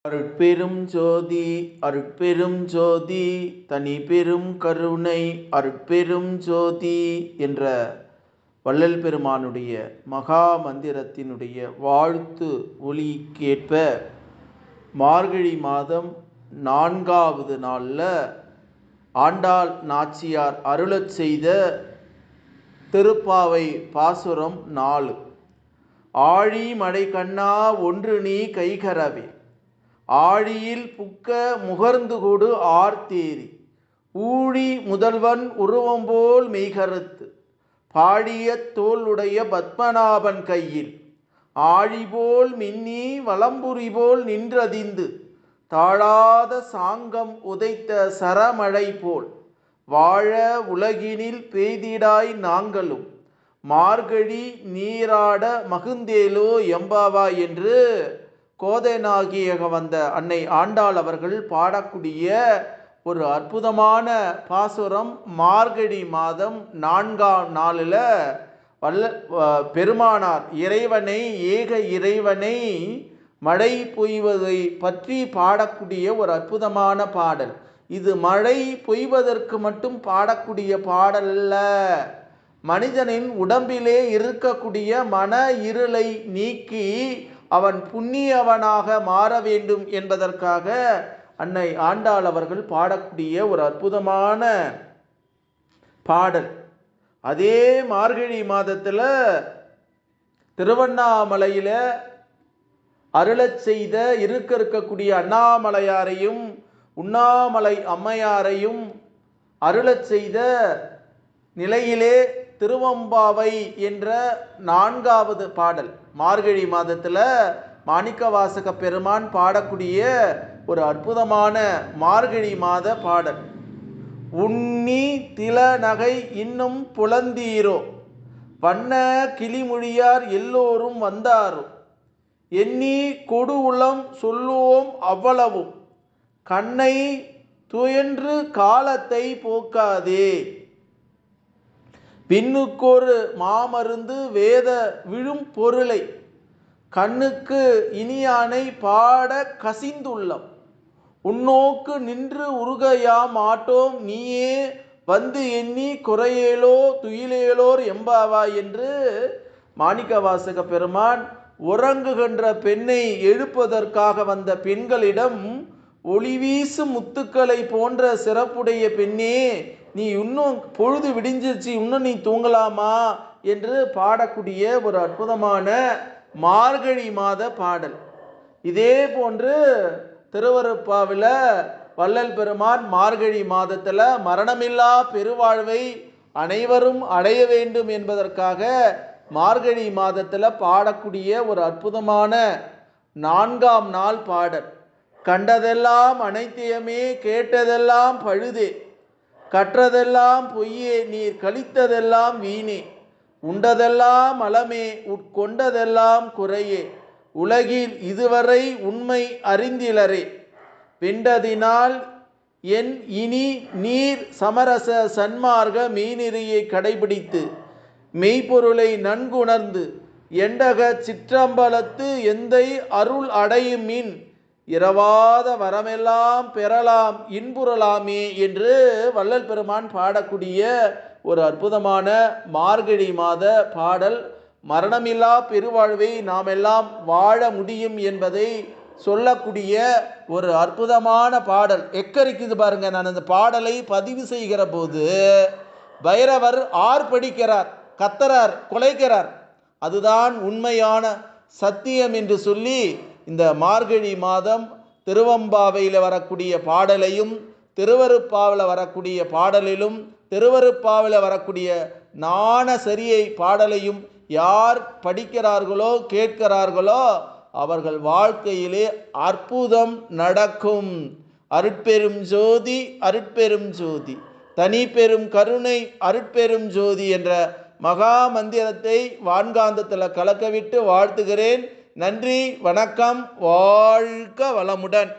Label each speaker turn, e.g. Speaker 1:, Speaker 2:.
Speaker 1: அருட்பெரும் ஜோதி அருட்பெரும் ஜோதி தனி பெரும் கருணை அருட்பெரும் ஜோதி என்ற வள்ளல் பெருமானுடைய மகா மந்திரத்தினுடைய வாழ்த்து ஒலி கேட்ப மார்கழி மாதம் 4வது நாளில் ஆண்டாள் நாச்சியார் அருளச் செய்த திருப்பாவை பாசுரம் 4. ஆழி மடை கண்ணா ஒன்று நீ கைகரவே ஆழியில் புக்க முகர்ந்து கொடு ஆர்த்தேரி ஊழி முதல்வன் உருவம்போல் மெய்கருத்து பாடிய தோளுடைய பத்மநாபன் கையில் ஆழிபோல் மின்னி வலம்புரிபோல் நின்றதிந்து தாழாத சாங்கம் உதைத்த சரமழை போல் வாழ உலகினில் பெய்திடாய் நாங்களும் மார்கழி நீராட மகுந்தேலோ எம்பாவா என்று கோதைநாகியாக வந்த அன்னை ஆண்டாள் அவர்கள் பாடக்கூடிய ஒரு அற்புதமான பாசுரம். மார்கழி மாதம் 4ஆம் நாளில் பெருமானார் இறைவனை ஏக இறைவனை மழை பொய்வதை பற்றி பாடக்கூடிய ஒரு அற்புதமான பாடல். இது மழை பொய்வதற்கு மட்டும் பாடக்கூடிய பாடல் அல்ல, மனிதனின் உடம்பிலே இருக்கக்கூடிய மன இருளை நீக்கி அவன் புண்ணியவனாக மாற வேண்டும் என்பதற்காக அன்னை ஆண்டாள் அவர்கள் பாடக்கூடிய ஒரு அற்புதமான பாடல். அதே மார்கழி மாதத்தில் திருவண்ணாமலையில் அருளச் செய்த இருக்கக்கூடிய அண்ணாமலையாரையும் உண்ணாமலை அம்மையாரையும் அருளச் செய்த நிலையிலே திருவம்பாவை என்ற 4வது பாடல் மார்கழி மாதத்தில் மாணிக்கவாசக பெருமான் பாடக்கூடிய ஒரு அற்புதமான மார்கழி மாத பாடல். உண்ணி தில நகை இன்னும் புலந்தீரோ வண்ண கிளிமொழியார் எல்லோரும் வந்தாரோ எண்ணி கொடு உளம் சொல்லுவோம் அவ்வளவும் கண்ணை துயன்று காலத்தை போக்காதே பின்னுக்கொரு மாமருந்து வேத விழும் பொருளை கண்ணுக்கு இனியானை பாட கசிந்துள்ளம் உன்னோக்கு நின்று உருகையா மாட்டோம் நீயே வந்து எண்ணி குறையேலோ துயிலேலோர் எம்பாவா என்று மாணிக்கவாசக பெருமான் உறங்குகின்ற பெண்ணை எழுப்பதற்காக வந்த பெண்களிடம் ஒளிவீசு முத்துக்களை போன்ற சிறப்புடைய பெண்ணே, நீ இன்னும் பொழுது விடிஞ்சிருச்சு, இன்னும் நீ தூங்கலாமா என்று பாடக்கூடிய ஒரு அற்புதமான மார்கழி மாத பாடல். இதே போன்று திருவருட்பாவில் வள்ளல் பெருமான் மார்கழி மாதத்தில் மரணமில்லா பெருவாழ்வை அனைவரும் அடைய வேண்டும் என்பதற்காக மார்கழி மாதத்தில் பாடக்கூடிய ஒரு அற்புதமான 4ஆம் நாள் பாடல். கண்டதெல்லாம் அனைத்தியமே கேட்டதெல்லாம் பழுதே கற்றதெல்லாம் பொய்யே நீர் கழித்ததெல்லாம் வீணே உண்டதெல்லாம் அலமே உட்கொண்டதெல்லாம் குறையே உலகில் இதுவரை உண்மை அறிந்திலரே வெண்டதினால் என் இனி நீர் சமரச சன்மார்க்க மெய்நெறியை கடைபிடித்து மெய்ப்பொருளை நன்குணர்ந்து எண்டக சிற்றம்பலத்து எந்தை அருள் அடையும் மின் இரவாத வரமெல்லாம் பெறலாம் இன்புறலாமே என்று வள்ளல் பெருமான் பாடக்கூடிய ஒரு அற்புதமான மார்கழி மாத பாடல். மரணமில்லா பெருவாழ்வை நாம் எல்லாம் வாழ முடியும் என்பதை சொல்லக்கூடிய ஒரு அற்புதமான பாடல். எக்கரிக்குது பாருங்க. நான் அந்த பாடலை பதிவு செய்கிற போது பைரவர் ஆர்ப்பரிக்கிறார், கத்தரார், கொலைக்கிறார். அதுதான் உண்மையான சத்தியம் என்று சொல்லி இந்த மார்கழி மாதம் திருவம்பாவையில் வரக்கூடிய பாடலையும் திருவருட்பாவில் வரக்கூடிய பாடலிலும் திருவருட்பாவில் வரக்கூடிய நாண சரியை பாடலையும் யார் படிக்கிறார்களோ கேட்கிறார்களோ அவர்கள் வாழ்க்கையிலே அற்புதம் நடக்கும். அருட்பெரும் ஜோதி அருட்பெரும் ஜோதி தனி பெரும் கருணை அருட்பெரும் ஜோதி என்ற மகா மந்திரத்தை வான்காந்தத்தில் கலக்கவிட்டு வாழ்த்துகிறேன். நன்றி, வணக்கம், வாழ்க வளமுடன்.